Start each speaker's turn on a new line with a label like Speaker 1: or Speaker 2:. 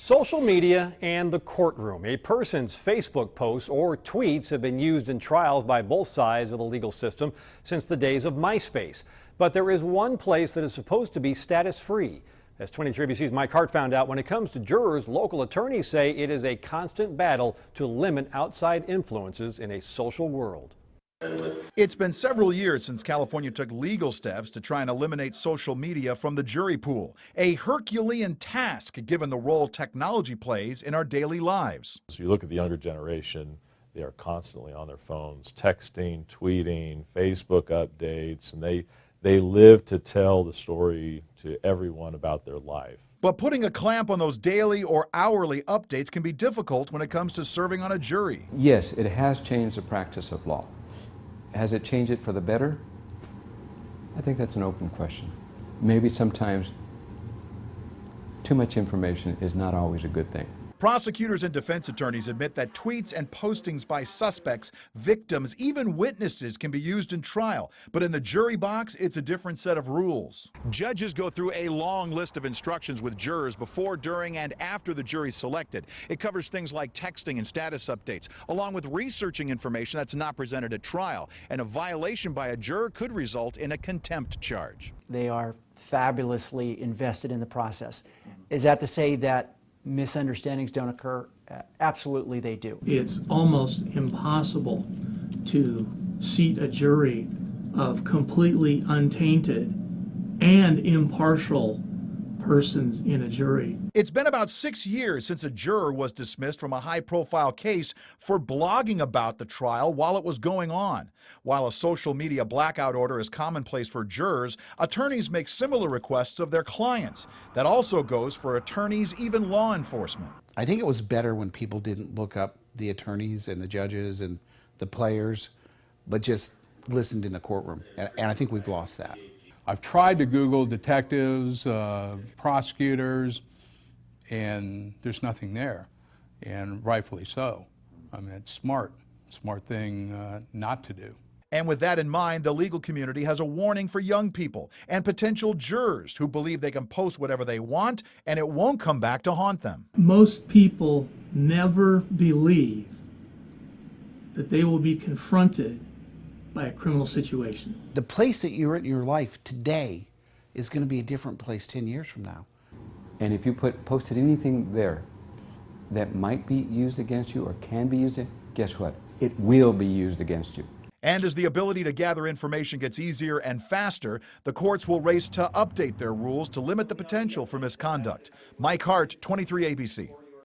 Speaker 1: Social media and the courtroom. A person's Facebook posts or tweets have been used in trials by both sides of the legal system since the days of MySpace. But there is one place that is supposed to be status-free. As 23ABC's Mike Hart found out, when it comes to jurors, local attorneys say it is a constant battle to limit outside influences in a social world.
Speaker 2: It's been several years since California took legal steps to try and eliminate social media from the jury pool, a Herculean task given the role technology plays in our daily lives.
Speaker 3: So you look at the younger generation, they are constantly on their phones, texting, tweeting, Facebook updates, and they live to tell the story to everyone about their life.
Speaker 2: But putting a clamp on those daily or hourly updates can be difficult when it comes to serving on a jury.
Speaker 4: Yes, it has changed the practice of law. Has it changed it for the better? I think that's an open question. Maybe sometimes too much information is not always a good thing.
Speaker 2: Prosecutors and defense attorneys admit that tweets and postings by suspects, victims, even witnesses can be used in trial. But in the jury box, it's a different set of rules. Judges go through a long list of instructions with jurors before, during, and after the jury's selected. It covers things like texting and status updates, along with researching information that's not presented at trial. And a violation by a juror could result in a contempt charge.
Speaker 5: They are fabulously invested in the process. Is that to say that misunderstandings don't occur? Absolutely they do.
Speaker 6: It's almost impossible to seat a jury of completely untainted and impartial persons in a jury.
Speaker 2: It's been about 6 years since a juror was dismissed from a high-profile case for blogging about the trial while it was going on. While a social media blackout order is commonplace for jurors, attorneys make similar requests of their clients. That also goes for attorneys, even law enforcement.
Speaker 7: I think it was better when people didn't look up the attorneys and the judges and the players, but just listened in the courtroom. And I think we've lost that.
Speaker 8: I've tried to Google detectives, prosecutors, and there's nothing there, and rightfully so. I mean, it's smart thing not to do.
Speaker 2: And with that in mind, the legal community has a warning for young people and potential jurors who believe they can post whatever they want and it won't come back to haunt them.
Speaker 6: Most people never believe that they will be confronted by a criminal situation.
Speaker 7: The place that you're in your life today is going to be a different place 10 years from now.
Speaker 4: And if you posted anything there that might be used against you or can be used, guess what? It will be used against you.
Speaker 2: And as the ability to gather information gets easier and faster, the courts will race to update their rules to limit the potential for misconduct. Mike Hart, 23ABC.